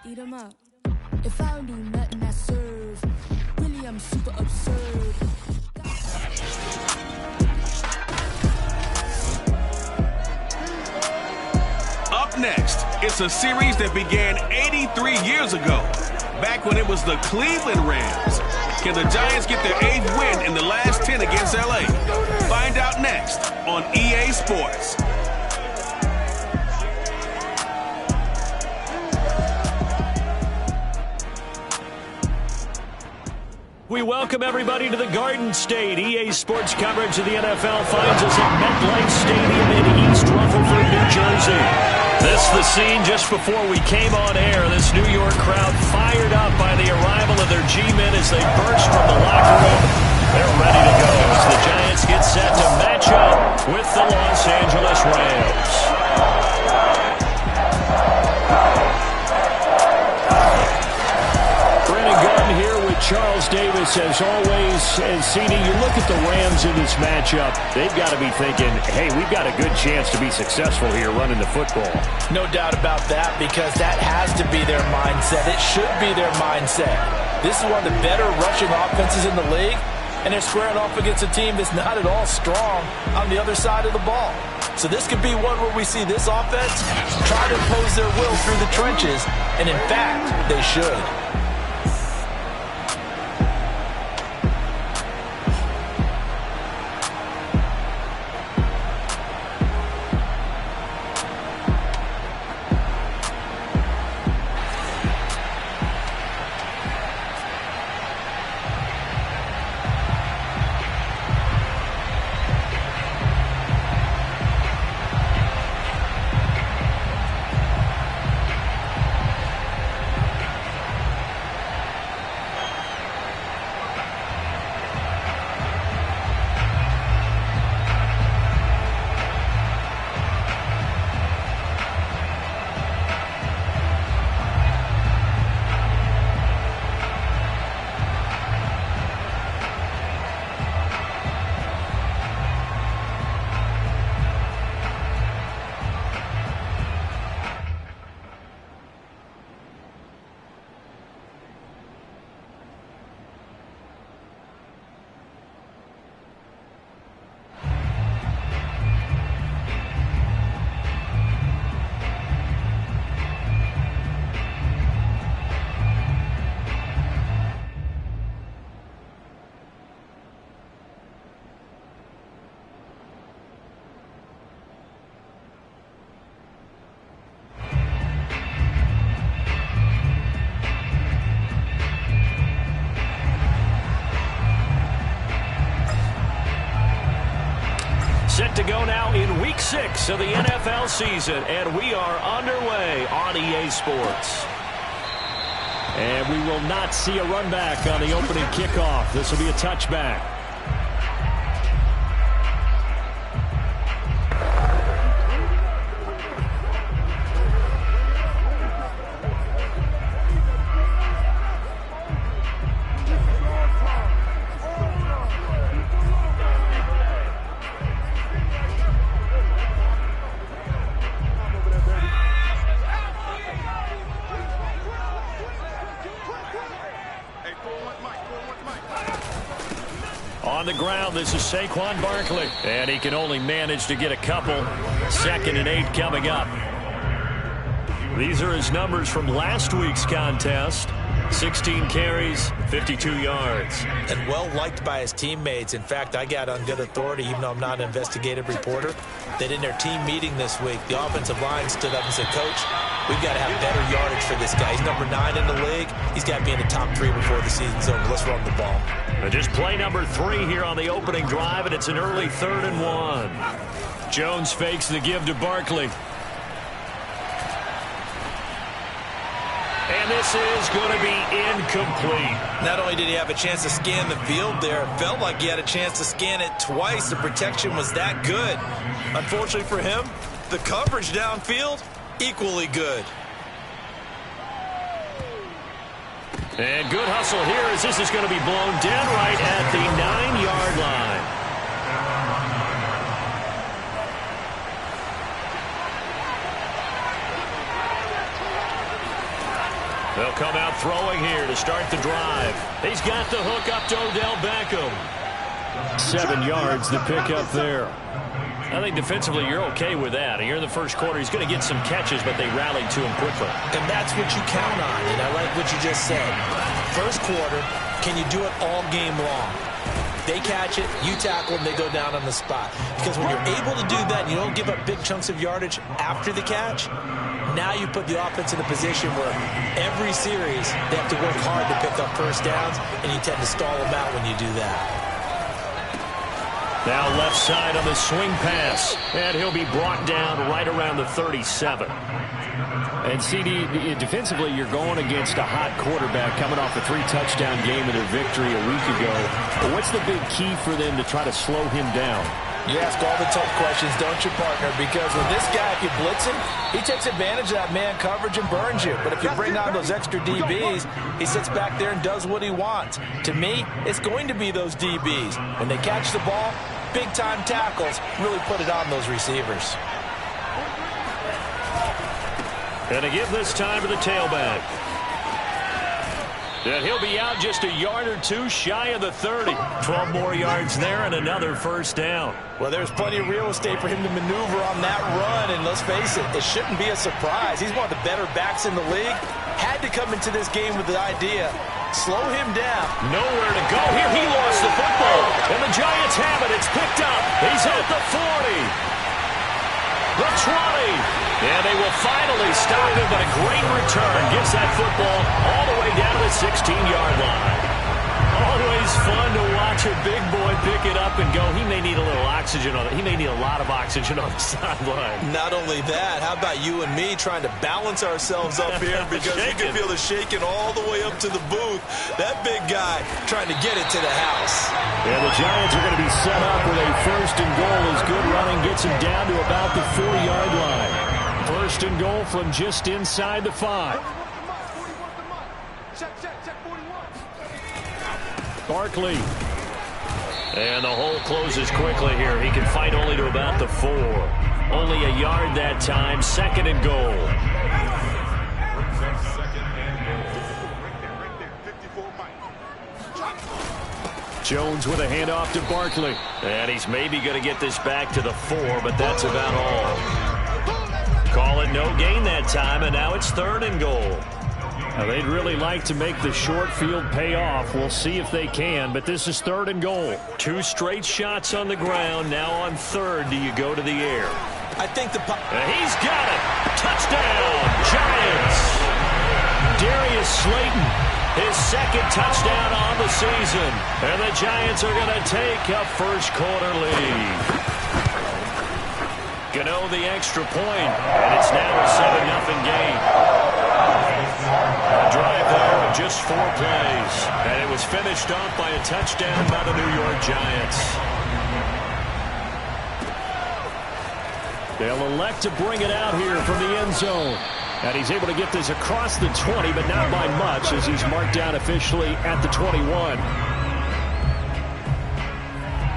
eat 'em up. If I don't do nothing, I serve. Really, I'm super absurd. Up next, it's a series that began 83 years ago, back when it was the Cleveland Rams. Can the Giants get their 8th win in the last 10 against LA? Find out next on EA Sports. We welcome everybody to the Garden State. EA Sports coverage of the NFL finds us at MetLife Stadium in East Rutherford, New Jersey. This is the scene just before we came on air. This New York crowd fired up by the arrival of their G-men as they burst from the locker room. They're ready to go as the Giants get set to match up with the Los Angeles Rams. Charles Davis, as always, and CD, you look at the Rams in this matchup, they've got to be thinking, hey, we've got a good chance to be successful here running the football. No doubt about that, because that has to be their mindset. It should be their mindset. This is one of the better rushing offenses in the league, and they're squaring off against a team that's not at all strong on the other side of the ball. So this could be one where we see this offense try to impose their will through the trenches, and in fact, they should. Set to go now in Week 6 of the NFL season, and we are underway on EA Sports. And we will not see a run back on the opening kickoff. This will be a touchback. On the ground, this is Saquon Barkley. And he can only manage to get a couple. 2nd and 8 coming up. These are his numbers from last week's contest. 16 carries, 52 yards. And well-liked by his teammates. In fact, I got on good authority, even though I'm not an investigative reporter, that in their team meeting this week, the offensive line stood up and said, Coach, we've got to have better yardage for this guy. He's number 9 in the league. He's got to be in the top 3 before the season's over. Let's run the ball. And just play number 3 here on the opening drive, and it's an early 3rd and 1. Jones fakes the give to Barkley. And this is going to be incomplete. Not only did he have a chance to scan the field there, it felt like he had a chance to scan it twice. The protection was that good. Unfortunately for him, the coverage downfield, equally good. And good hustle here as this is going to be blown dead right at the 9-yard line. They'll come out throwing here to start the drive. He's got the hook up to Odell Beckham. 7 yards to pick up there. I think defensively you're okay with that. Here in the first quarter, he's going to get some catches, but they rallied to him quickly. And that's what you count on, and I like what you just said. First quarter, can you do it all game long? They catch it, you tackle them, they go down on the spot. Because when you're able to do that and you don't give up big chunks of yardage after the catch, now you put the offense in a position where every series they have to work hard to pick up first downs, and you tend to stall them out when you do that. Now left side on the swing pass, and he'll be brought down right around the 37. And CD, defensively, you're going against a hot quarterback coming off a 3-touchdown game in their victory a week ago. But what's the big key for them to try to slow him down? You ask all the tough questions, don't you, partner? Because with this guy, if you blitz him, he takes advantage of that man coverage and burns you. But if you bring on those extra DBs, he sits back there and does what he wants. To me, it's going to be those DBs. When they catch the ball, big-time tackles really put it on those receivers. And to give this time to the tailback. And he'll be out just a yard or two shy of the 30. 12 more yards there and another first down. Well, there's plenty of real estate for him to maneuver on that run, and let's face it, it shouldn't be a surprise. He's one of the better backs in the league. Had to come into this game with the idea, slow him down. Nowhere to go here. He lost the football, and the Giants have it. It's picked up. He's at the 40. The 20. And they will finally stop him, but a great return. Gets that football all the way down to the 16-yard line. Always fun to watch a big boy pick it up and go. He may need a little oxygen on it. He may need a lot of oxygen on the sideline. Not only that, how about you and me trying to balance ourselves up here because you can feel the shaking all the way up to the booth. That big guy trying to get it to the house. And the Giants are going to be set up with a first and goal as good running gets him down to about the 4-yard line. First and goal from just inside the 5. Barkley. And the hole closes quickly here. He can fight only to about the 4. Only a yard that time. Second and goal. Jones with a handoff to Barkley. And he's maybe going to get this back to the 4, but that's about all. Call it no gain that time, and now it's third and goal. Now they'd really like to make the short field pay off. We'll see if they can, but this is third and goal. 2 straight shots on the ground. Now on third, do you go to the air? I think he's got it. Touchdown, Giants. Darius Slayton, his second touchdown on the season. And the Giants are going to take a first quarter lead. Gano the extra point, and it's now a 7-0 game. A drive there of just 4 plays, and it was finished off by a touchdown by the New York Giants. They'll elect to bring it out here from the end zone. And he's able to get this across the 20, but not by much as he's marked down officially at the 21.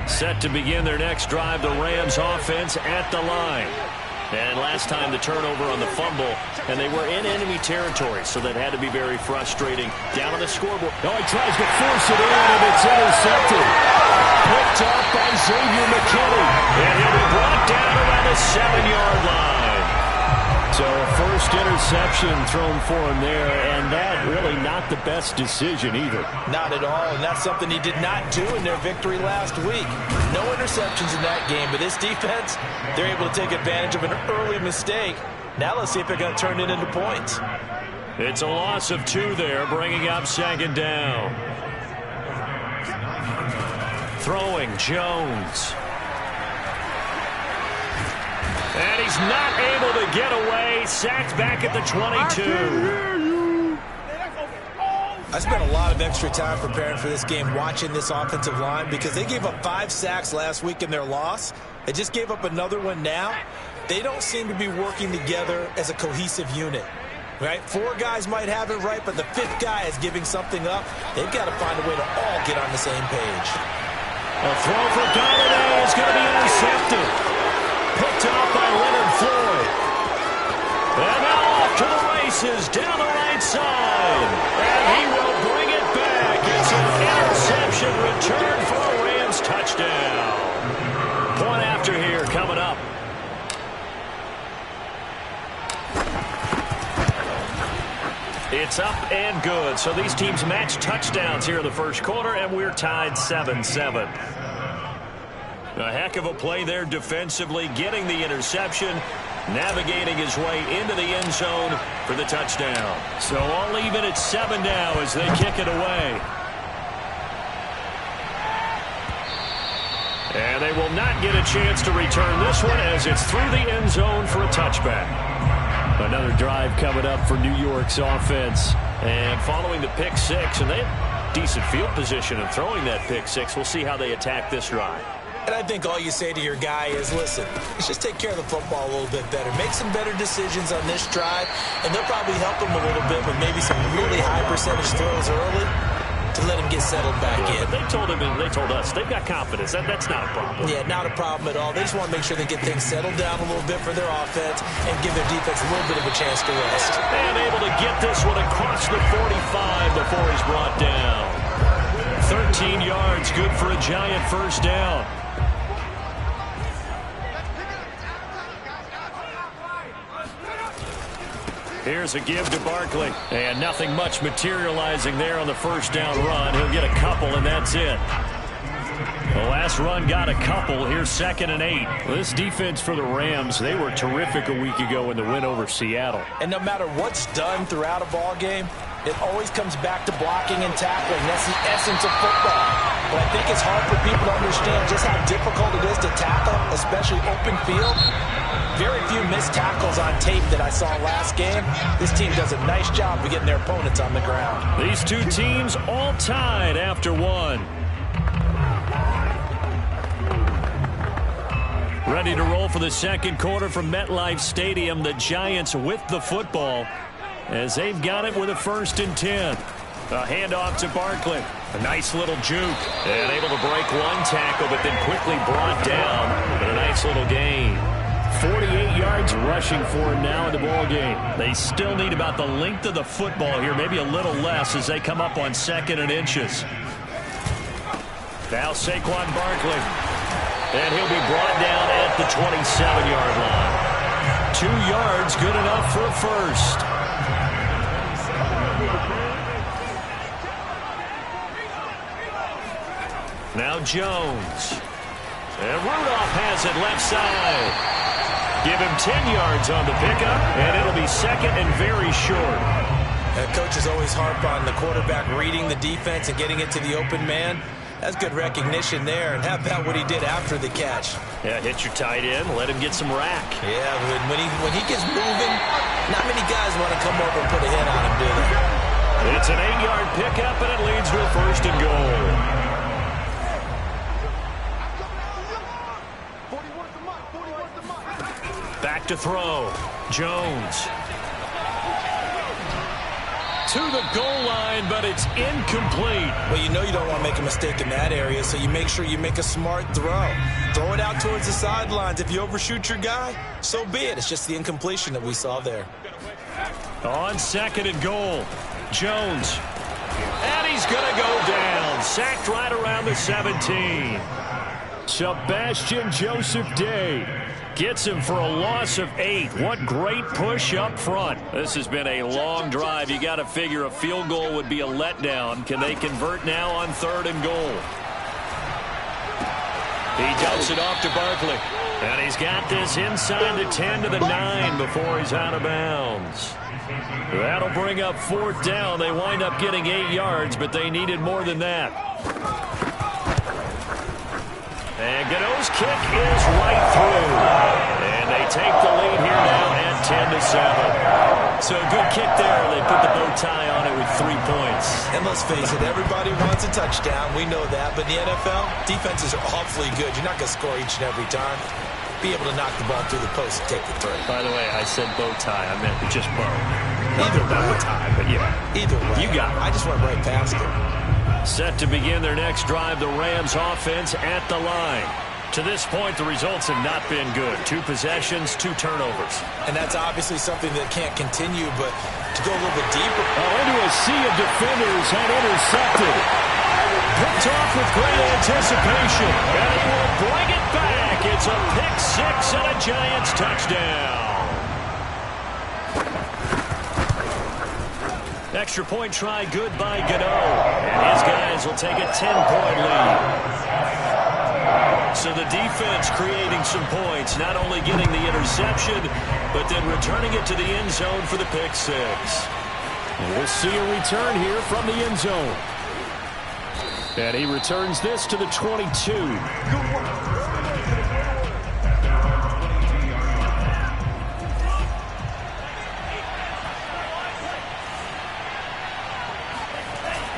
Set to begin their next drive, the Rams offense at the line. And last time the turnover on the fumble, and they were in enemy territory, so that had to be very frustrating. Down on the scoreboard. Oh, he tries to force it in, and it's intercepted. Picked up by Xavier McKinney. And he'll be brought down around the 7-yard line. So a first interception thrown for him there, and that really not the best decision either. Not at all, and that's something he did not do in their victory last week. No interceptions in that game, but this defense, they're able to take advantage of an early mistake. Now let's see if they're going to turn it into points. It's a loss of 2 there, bringing up second down. Throwing Jones. And he's not able to get away. Sacked back at the 22. I spent a lot of extra time preparing for this game, watching this offensive line, because they gave up 5 sacks last week in their loss. They just gave up another one now. They don't seem to be working together as a cohesive unit. Right? 4 guys might have it right, but the 5th guy is giving something up. They've got to find a way to all get on the same page. A throw for Galladay is going to be intercepted. Picked up by Leonard Floyd. And now off to the races down the right side. It's up and good. So these teams match touchdowns here in the first quarter, and we're tied 7-7. A heck of a play there defensively, getting the interception, navigating his way into the end zone for the touchdown. So all even at 7 now as they kick it away. And they will not get a chance to return this one as it's through the end zone for a touchback. Another drive coming up for New York's offense. And following the pick six, and they have decent field position in throwing that pick six. We'll see how they attack this drive. And I think all you say to your guy is, listen, let's just take care of the football a little bit better. Make some better decisions on this drive, and they'll probably help him a little bit with maybe some really high percentage throws early to let him get settled back in. But they told him, and they told us, they've got confidence. That's not a problem. Yeah, not a problem at all. They just want to make sure they get things settled down a little bit for their offense and give their defense a little bit of a chance to rest. And able to get this one across the 45 before he's brought down. 13 yards, good for a Giant first down. Here's a give to Barkley. And nothing much materializing there on the first down run. He'll get a couple, and that's it. The last run got a couple. Here's 2nd and 8. This defense for the Rams, they were terrific a week ago in the win over Seattle. And no matter what's done throughout a ball game, it always comes back to blocking and tackling. That's the essence of football. But I think it's hard for people to understand just how difficult it is to tackle, especially open field. Very few missed tackles on tape that I saw last game. This team does a nice job of getting their opponents on the ground. These two teams all tied after one. Ready to roll for the second quarter from MetLife Stadium. The Giants with the football as they've got it with a 1st and 10. A handoff to Barkley. A nice little juke. And able to break one tackle, but then quickly brought down. But a nice little gain. 48 yards rushing for him now in the ball game. They still need about the length of the football here, maybe a little less as they come up on 2nd and inches. Now Saquon Barkley. And he'll be brought down at the 27-yard line. 2 yards, good enough for a first. Now Jones. And Rudolph has it left side. Give him 10 yards on the pickup, and it'll be 2nd and very short. Coaches always harp on the quarterback reading the defense and getting it to the open man. That's good recognition there, and how about what he did after the catch? Yeah, hit your tight end, let him get some rack. Yeah, when he gets moving, not many guys want to come over and put a hit on him, do they? It's an 8-yard pickup, and it leads to a 1st and goal. Back to throw. Jones. To the goal line, but it's incomplete. Well, you know you don't want to make a mistake in that area, so you make sure you make a smart throw. Throw it out towards the sidelines. If you overshoot your guy, so be it. It's just the incompletion that we saw there. On 2nd and goal. Jones. And he's going to go down. Sacked right around the 17. Sebastian Joseph Day gets him for a loss of 8. What great push up front. This has been a long drive. You got to figure a field goal would be a letdown. Can they convert now on 3rd and goal? He dumps it off to Barkley. And he's got this inside the 10 to the 9 before he's out of bounds. That'll bring up 4th down. They wind up getting 8 yards, but they needed more than that. And Godot's kick is right through. And they take the lead here now at 10-7. So a good kick there. They put the bow tie on it with 3 points. And let's face it, everybody wants a touchdown. We know that. But in the NFL, defenses are awfully good. You're not going to score each and every time. Be able to knock the ball through the post and take the throw. By the way, I said bow tie. I meant just bow. Either way. Not tie, but yeah. Either way. You got it. I just went right past it. Set to begin their next drive, the Rams offense at the line. To this point, the results have not been good. 2 possessions, 2 turnovers. And that's obviously something that can't continue, but to go a little bit deeper. Into a sea of defenders and intercepted. Picked off with great anticipation. And he will bring it back. It's a pick 6 and a Giants touchdown. Extra point try good by Gano. And his guys will take a 10-point lead. So the defense creating some points, not only getting the interception, but then returning it to the end zone for the pick six. And we'll see a return here from the end zone. And he returns this to the 22.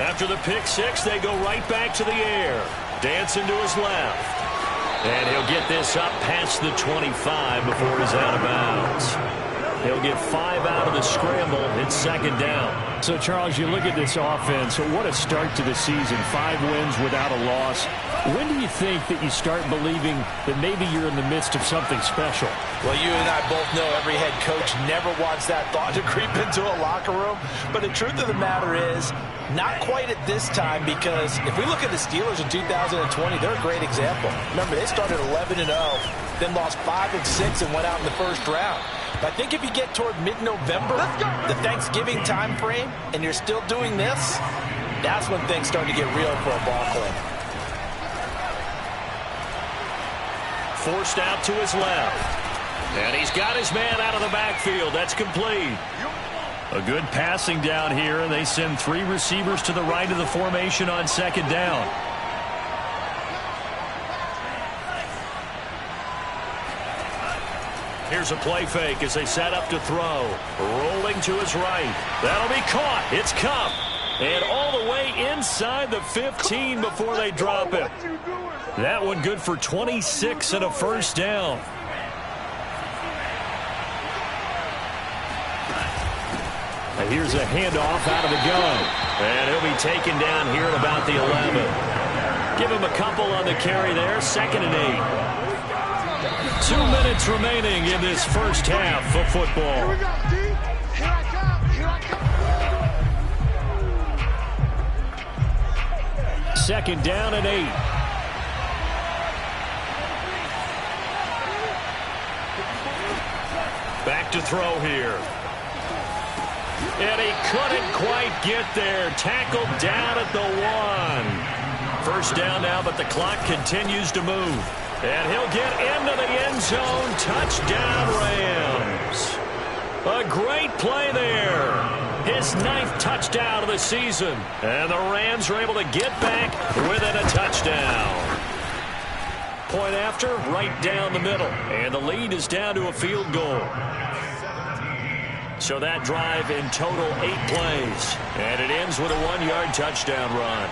After the pick six, they go right back to the air. Dancing to his left. And he'll get this up past the 25 before he's out of bounds. He'll get 5 out of the scramble. It's second down. So, Charles, you look at this offense. So what a start to the season. 5 wins without a loss. When do you think that you start believing that maybe you're in the midst of something special? Well, you and I both know every head coach never wants that thought to creep into a locker room. But the truth of the matter is, not quite at this time, because if we look at the Steelers in 2020, they're a great example. Remember, they started 11-0, then lost 5 and 6 and went out in the first round. But I think if you get toward mid-November, the Thanksgiving time frame, and you're still doing this, that's when things start to get real for a ball club. Forced out to his left. And he's got his man out of the backfield. That's complete. A good passing down here, and they send 3 receivers to the right of the formation on second down. Here's a play fake as they set up to throw. Rolling to his right. That'll be caught. It's Cup. And all the way inside the 15 before they drop it. That one good for 26 and a first down. And here's a handoff out of the gun. And he'll be taken down here at about the 11. Give him a couple on the carry there. 2nd and 8. 2 minutes remaining in this first half of football. Here we go, D. Here I come. Here I come. 2nd down and 8. Back to throw here. And he couldn't quite get there. Tackled down at the 1. First down now, but the clock continues to move. And he'll get into the end zone. Touchdown, Rams. A great play there. His 9th touchdown of the season. And the Rams are able to get back within a touchdown. Point after, right down the middle. And the lead is down to a field goal. So that drive in total 8 plays. And it ends with a 1-yard touchdown run.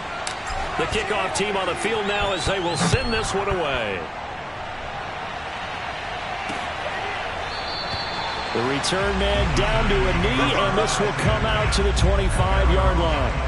The kickoff team on the field now as they will send this one away. The return man down to a knee, and this will come out to the 25-yard line.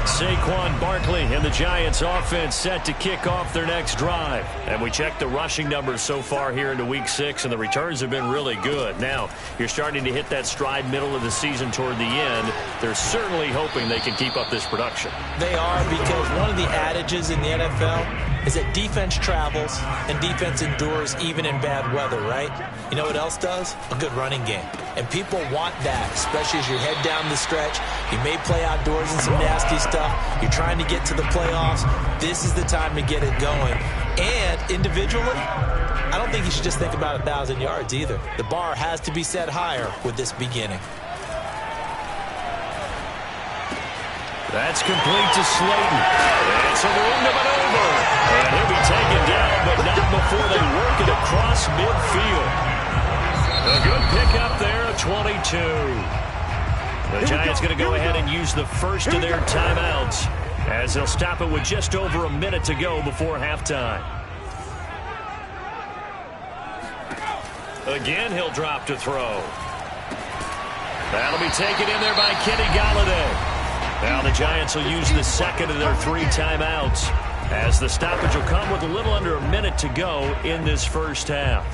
Saquon Barkley and the Giants offense set to kick off their next drive. And we checked the rushing numbers so far here into week 6, and the returns have been really good. Now, you're starting to hit that stride middle of the season toward the end. They're certainly hoping they can keep up this production. They are, because one of the adages in the NFL is that defense travels and defense endures even in bad weather, right? You know what else does? A good running game. And people want that, especially as you head down the stretch. You may play outdoors in some nasty stuff. You're trying to get to the playoffs. This is the time to get it going. And individually, I don't think you should just think about 1,000 yards either. The bar has to be set higher with this beginning. That's complete to Slayton. And some room to maneuver. And he'll be taken down, but not before they work it across midfield. A good pickup there at 22. The Giants going to go ahead and use the first of their timeouts as they'll stop it with just over a minute to go before halftime. Again, he'll drop to throw. That'll be taken in there by Kenny Golladay. Now the Giants will use the second of their 3 timeouts as the stoppage will come with a little under a minute to go in this first half.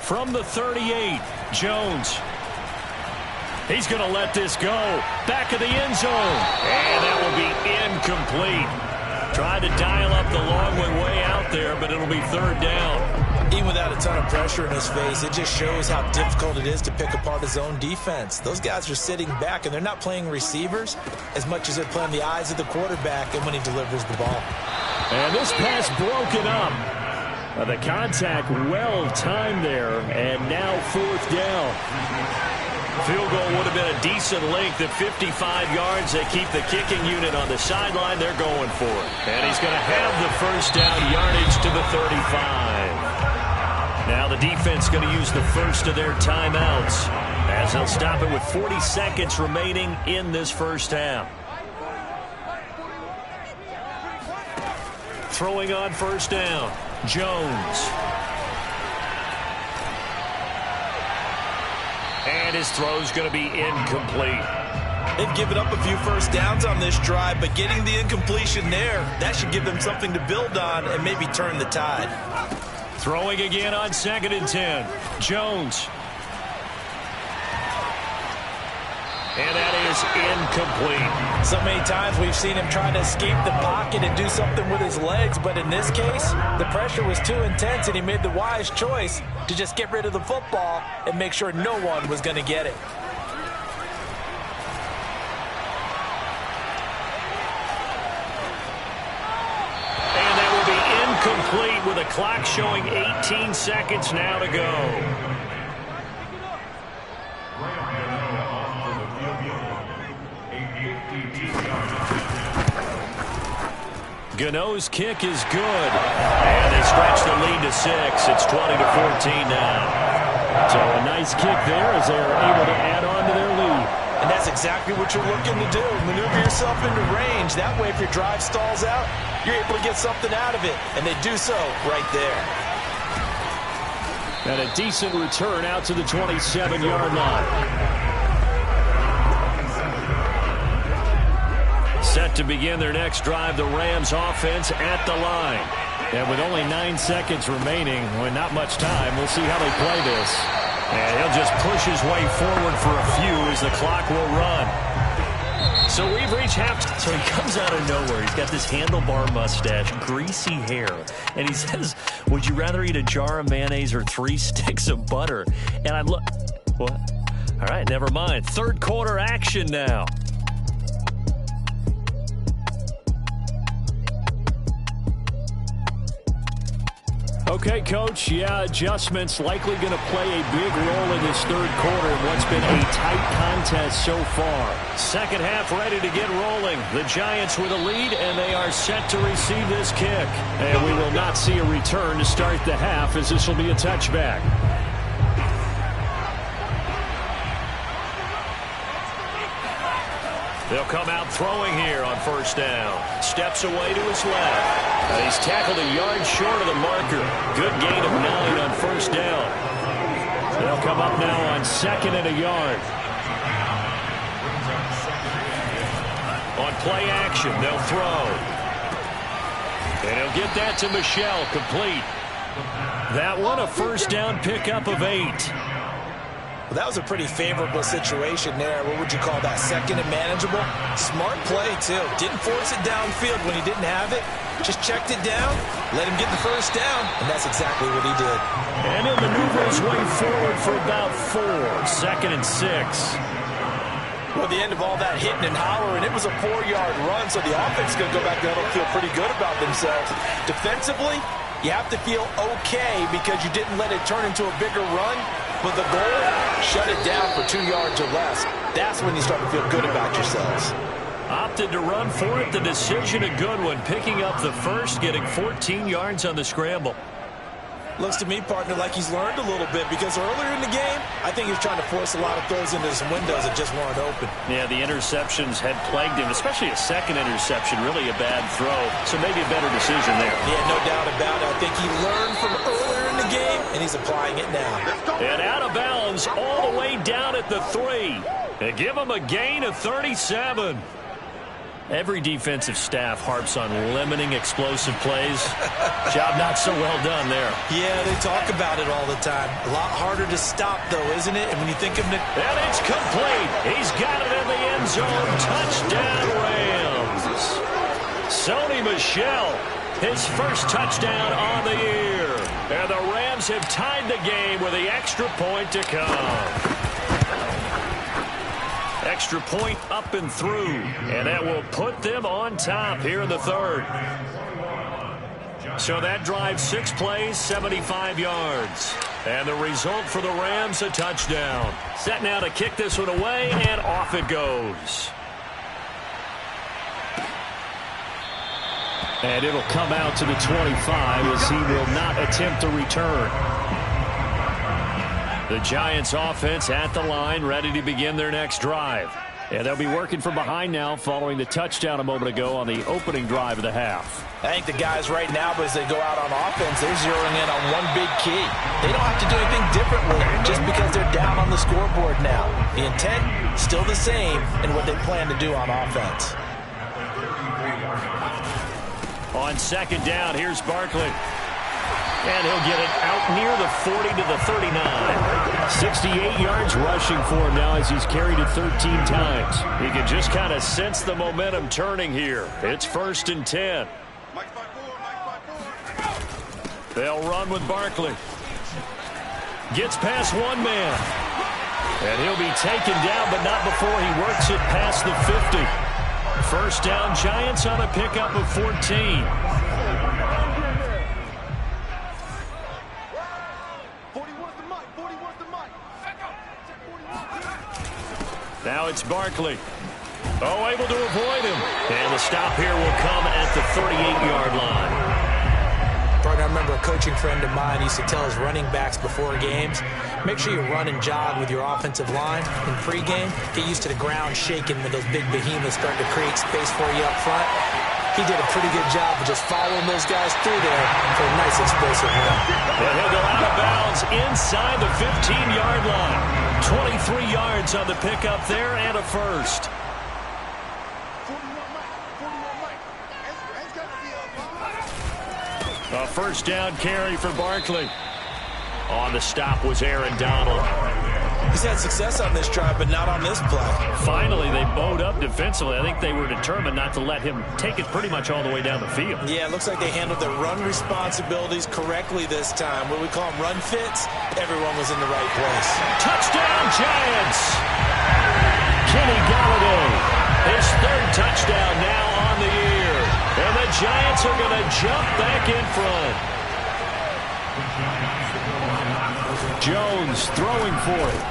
From the 38, Jones. He's going to let this go. Back of the end zone. And that will be incomplete. Tried to dial up the long way out there, but it'll be 3rd down. Even without a ton of pressure in his face, it just shows how difficult it is to pick apart his own defense. Those guys are sitting back, and they're not playing receivers as much as they're playing the eyes of the quarterback and when he delivers the ball. And this pass broken up. The contact well timed there, and now 4th down. Field goal would have been a decent length at 55 yards. They keep the kicking unit on the sideline. They're going for it. And he's going to have the first down, yardage to the 35. Now the defense going to use the first of their timeouts as they'll stop it with 40 seconds remaining in this first half. Throwing on first down, Jones. And his throw's going to be incomplete. They've given up a few first downs on this drive, but getting the incompletion there, that should give them something to build on and maybe turn the tide. Throwing again on 2nd and 10. Jones. And that is incomplete. So many times we've seen him try to escape the pocket and do something with his legs, but in this case, the pressure was too intense and he made the wise choice to just get rid of the football and make sure no one was going to get it. And that will be incomplete with a clock showing 18 seconds now to go. Gano's kick is good. And they stretch the lead to 6. It's 20-14 now. So a nice kick there as they're able to add on to their lead. And that's exactly what you're looking to do. Maneuver yourself into range. That way, if your drive stalls out, you're able to get something out of it. And they do so right there. And a decent return out to the 27-yard line. Set to begin their next drive, the Rams offense at the line. And with only 9 seconds remaining, with not much time, we'll see how they play this. And he'll just push his way forward for a few as the clock will run. So we've reached half. So he comes out of nowhere. He's got this handlebar mustache, greasy hair. And he says, would you rather eat a jar of mayonnaise or 3 sticks of butter? And I look, what? All right, never mind. Third quarter action now. Okay, Coach, yeah, adjustments likely going to play a big role in this third quarter in what's been a tight contest so far. Second half ready to get rolling. The Giants with a lead, and they are set to receive this kick. And we will not see a return to start the half as this will be a touchback. They'll come out throwing here on first down. Steps away to his left. And he's tackled a yard short of the marker. Good gain of 9 on first down. They'll come up now on 2nd and a yard. On play action, they'll throw. And he'll get that to Michel, complete. That one, a first down pickup of 8. Well, that was a pretty favorable situation there. What would you call that? Second and manageable? Smart play, too. Didn't force it downfield when he didn't have it. Just checked it down, let him get the first down, and that's exactly what he did. And he'll maneuver his way forward for about 4. 2nd and 6. Well, the end of all that hitting and hollering, it was a 4-yard run, so the offense is going to go back there and feel pretty good about themselves. Defensively, you have to feel okay because you didn't let it turn into a bigger run. But the goal, shut it down for 2 yards or less. That's when you start to feel good about yourselves. Opted to run for it. The decision a good one. Picking up the first, getting 14 yards on the scramble. Looks to me, partner, like he's learned a little bit because earlier in the game, I think he was trying to force a lot of throws into some windows that just weren't open. Yeah, the interceptions had plagued him, especially a second interception, really a bad throw. So maybe a better decision there. Yeah, no doubt about it. I think he learned from earlier in the game, and he's applying it now. And out of bounds all the way down at the 3. And give him a gain of 37. Every defensive staff harps on limiting explosive plays. Job not so well done there. Yeah, they talk about it all the time. A lot harder to stop, though, isn't it? And when you think of it... And it's complete. He's got it in the end zone. Touchdown, Rams. Sony Michel, his first touchdown on the year. And the Rams have tied the game with the extra point to come. Extra point up and through, and that will put them on top here in the third. So that drive, 6 plays, 75 yards. And the result for the Rams, a touchdown. Set now to kick this one away, and off it goes. And it'll come out to the 25 as he will not attempt to return. The Giants offense at the line, ready to begin their next drive. And they'll be working from behind now following the touchdown a moment ago on the opening drive of the half. I think the guys right now, as they go out on offense, they're zeroing in on one big key. They don't have to do anything differently just because they're down on the scoreboard now. The intent, still the same in what they plan to do on offense. On second down, here's Barkley. And he'll get it out near the 40 to the 39. 68 yards rushing for him now as he's carried it 13 times. He can just kind of sense the momentum turning here. It's 1st and 10. They'll run with Barkley. Gets past one man. And he'll be taken down, but not before he works it past the 50. First down, Giants on a pickup of 14. Now it's Barkley. Oh, able to avoid him. And the stop here will come at the 38-yard line. Partner, I remember a coaching friend of mine used to tell his running backs before games, make sure you run and jog with your offensive line in pregame. Get used to the ground shaking when those big behemoths start to create space for you up front. He did a pretty good job of just following those guys through there for a nice explosive run. And he'll go out of bounds inside the 15-yard line. 23 yards on the pickup there and a first. A first down carry for Barkley. On the stop was Aaron Donald. He's had success on this drive, but not on this play. Finally, they bowed up defensively. I think they were determined not to let him take it pretty much all the way down the field. Yeah, it looks like they handled their run responsibilities correctly this time. What we call them run fits, everyone was in the right place. Touchdown, Giants! Kenny Galladay, his 3rd touchdown now on the year. And the Giants are going to jump back in front. Jones throwing for it.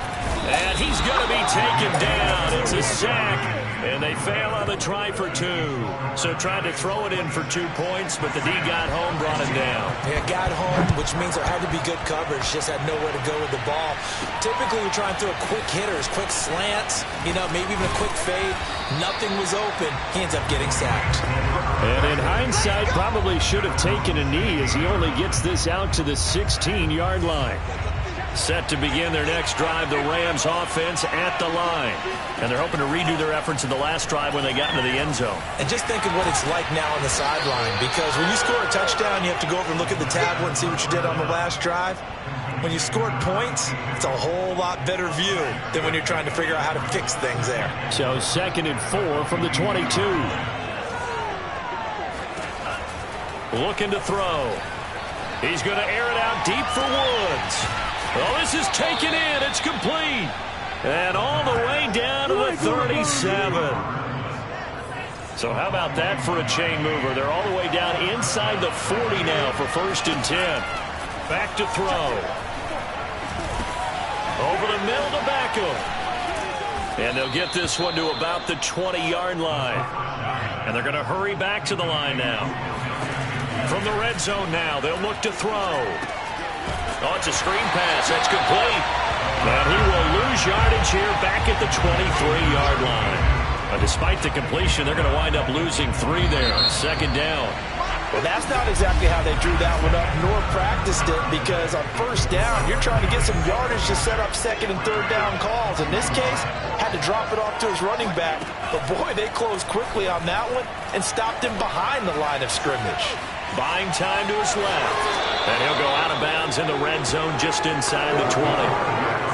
And he's going to be taken down. It's a sack. And they fail on the try for 2. So tried to throw it in for 2 points, but the D got home, brought him down. Yeah, got home, which means there had to be good coverage. Just had nowhere to go with the ball. Typically, you're trying to throw quick hitters, quick slants, maybe even a quick fade. Nothing was open. He ends up getting sacked. And in hindsight, probably should have taken a knee as he only gets this out to the 16-yard line. Set to begin their next drive, the Rams offense at the line. And they're hoping to redo their efforts in the last drive when they got into the end zone. And just think of what it's like now on the sideline, because when you score a touchdown, you have to go over and look at the tablet and see what you did on the last drive. When you scored points, it's a whole lot better view than when you're trying to figure out how to fix things there. So 2nd and 4 from the 22. Looking to throw. He's going to air it out deep for Woods. Well, this is taken in. It's complete. And all the way down to the 37. So how about that for a chain mover? They're all the way down inside the 40 now for 1st and 10. Back to throw. Over the middle to Beckham. And they'll get this one to about the 20-yard line. And they're going to hurry back to the line now. From the red zone now, they'll look to throw. Oh, it's a screen pass. That's complete. And he will lose yardage here back at the 23-yard line. Despite the completion, they're going to wind up losing 3 there. 2nd down. Well, that's not exactly how they drew that one up nor practiced it, because on 1st down, you're trying to get some yardage to set up 2nd and 3rd down calls. In this case, had to drop it off to his running back. But, boy, they closed quickly on that one and stopped him behind the line of scrimmage. Buying time to his left. And he'll go out of bounds in the red zone just inside the 20.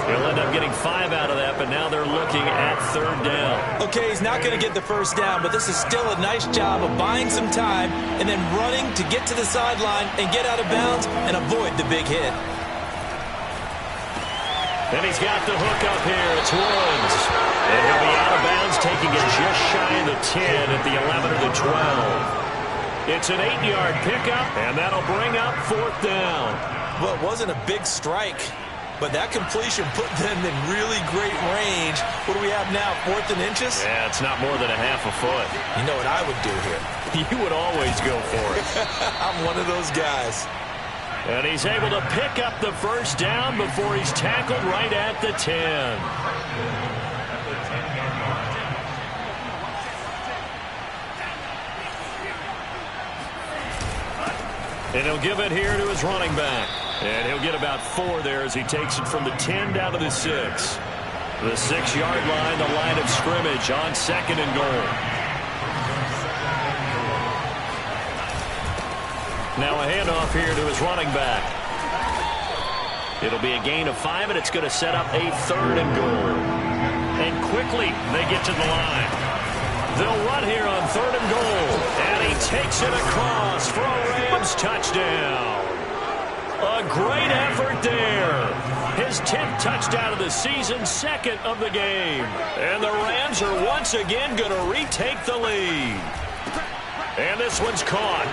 He'll end up getting 5 out of that, but now they're looking at 3rd down. Okay, he's not going to get the first down, but this is still a nice job of buying some time and then running to get to the sideline and get out of bounds and avoid the big hit. And he's got the hook up here. It's Woods. And he'll be out of bounds, taking it just shy of the 10 at the 11 or the 12. It's an 8-yard pickup, and that'll bring up 4th down. Well, it wasn't a big strike, but that completion put them in really great range. What do we have now, 4th and inches? Yeah, it's not more than a half a foot. You know what I would do here? You would always go for it. I'm one of those guys. And he's able to pick up the first down before he's tackled right at the 10. And he'll give it here to his running back. And he'll get about 4 there as he takes it from the 10 down to the 6. The 6-yard line, the line of scrimmage on 2nd and goal. Now a handoff here to his running back. It'll be a gain of 5, and it's going to set up a 3rd and goal. And quickly they get to the line. They'll run here on 3rd and goal. And he takes it across for a Rams touchdown. A great effort there. His 10th touchdown of the season, 2nd of the game. And the Rams are once again going to retake the lead. And this one's caught.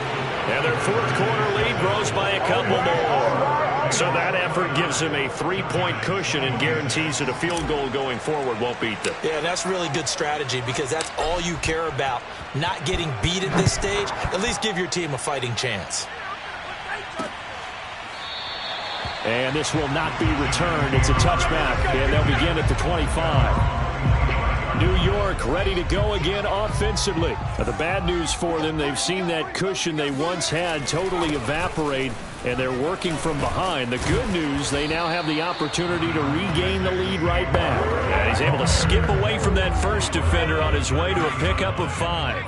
And their 4th quarter lead grows by a couple more. So that effort gives him a 3-point cushion and guarantees that a field goal going forward won't beat them. Yeah, that's really good strategy because that's all you care about. Not getting beat at this stage. At least give your team a fighting chance. And this will not be returned. It's a touchback, and they'll begin at the 25. New York ready to go again offensively. The bad news for them, they've seen that cushion they once had totally evaporate, and they're working from behind. The good news, they now have the opportunity to regain the lead right back. And he's able to skip away from that first defender on his way to a pickup of 5.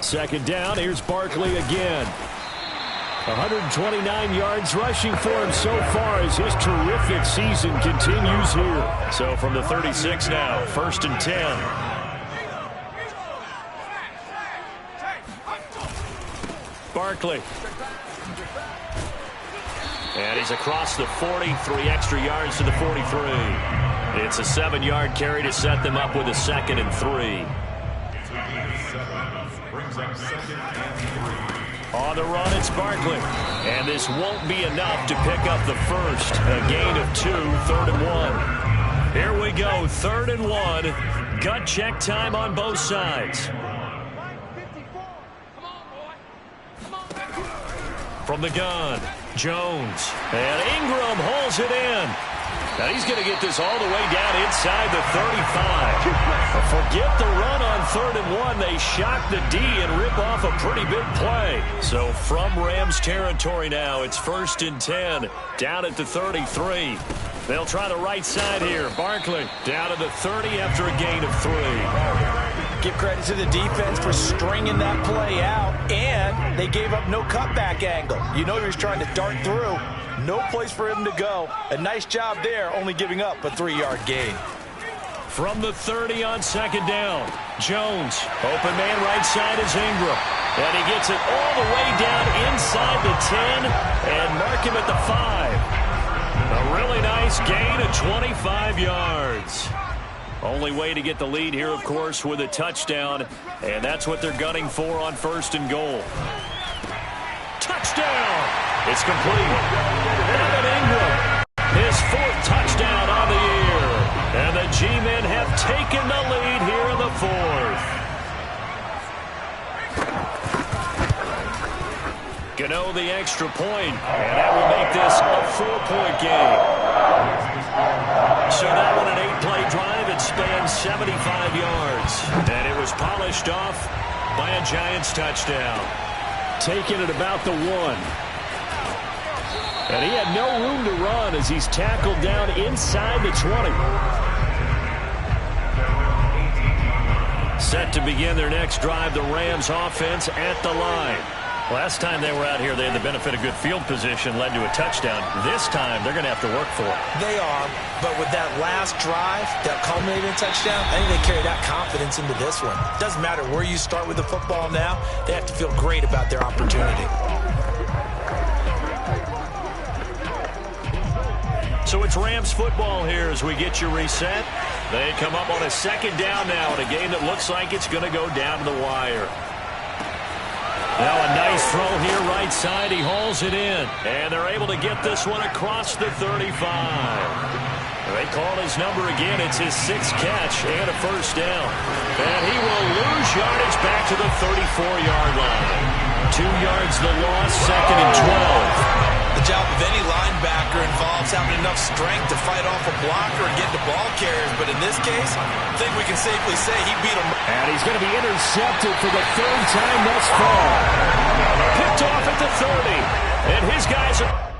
Second down, here's Barkley again. 129 yards rushing for him so far as his terrific season continues here. So from the 36 now, 1st and 10. Barkley. And he's across the 40, 3 extra yards to the 43. It's a 7-yard carry to set them up with a 2nd and 3. On the run, it's Barkley. And this won't be enough to pick up the first. A gain of 2, 3rd and 1. Here we go, 3rd and 1. Gut check time on both sides. From the gun, Jones. And Ingram holds it in. Now he's going to get this all the way down inside the 35. Forget the run on 3rd and 1. They shock the D and rip off a pretty big play. So from Rams territory now, it's 1st and 10. Down at the 33. They'll try the right side here. Barkley down to the 30 after a gain of 3. Give credit to the defense for stringing that play out, and they gave up no cutback angle. You know he was trying to dart through. No place for him to go. A nice job there, only giving up a 3-yard gain. From the 30 on 2nd down, Jones. Open man right side is Ingram. And he gets it all the way down inside the 10 and mark him at the 5. A really nice gain of 25 yards. Only way to get the lead here, of course, with a touchdown. And that's what they're gunning for on 1st and goal. Touchdown! It's complete. Evan Ingram, his 4th touchdown on the year. And the G-men have taken the lead here in the 4th. Gano the extra point, and that will make this a 4-point game. So that one an 8-play drive. It spans 75 yards. And it was polished off by a Giants touchdown. Taken at about the 1. And he had no room to run as he's tackled down inside the 20. Set to begin their next drive, the Rams offense at the line. Last time they were out here, they had the benefit of good field position, led to a touchdown. This time, they're going to have to work for it. They are, but with that last drive, that culminating touchdown, I think they carry that confidence into this one. It doesn't matter where you start with the football now. They have to feel great about their opportunity. So it's Rams football here as we get you reset. They come up on a second down now in a game that looks like it's going to go down to the wire. Now a nice throw here right side. He hauls it in. And they're able to get this one across the 35. They call his number again. It's his 6th catch and a first down. And he will lose yardage back to the 34-yard line. 2 yards the loss, 2nd and 12. The job of any linebacker involves having enough strength to fight off a blocker and get to ball carriers. But in this case, I think we can safely say he beat him. And he's going to be intercepted for the 3rd time thus far. Picked off at the 30. And his guys are...